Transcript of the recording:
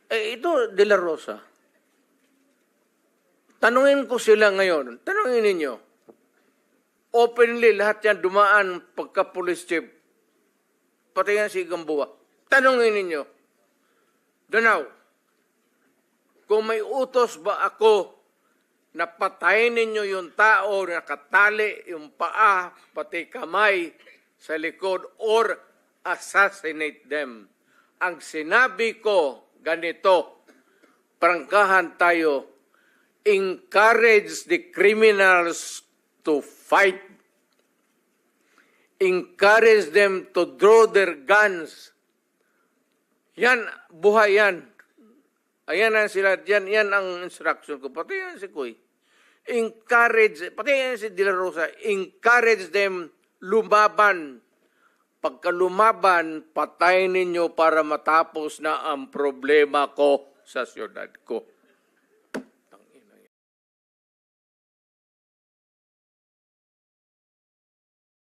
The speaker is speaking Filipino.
Ito, De La Rosa. Tanungin ko sila ngayon. Tanungin ninyo. Openly, lahat yan dumaan pagka-police chief. Pati yan si Gamboa. Tanungin ninyo. Danaw, kung may utos ba ako na patayin ninyo yung tao na nakatali yung paa, pati kamay sa likod, or assassinate them. Ang sinabi ko, ganito, prangkahan tayo, encourage the criminals to fight. Encourage them to draw their guns. Yan, buhay yan. Ayan ang sila, yan ang instruction ko. Pati yan si Kuy. Encourage, pati yan si De La Rosa, encourage them lumaban. Pagka lumaban, patayin ninyo para matapos na ang problema ko sa siyudad ko.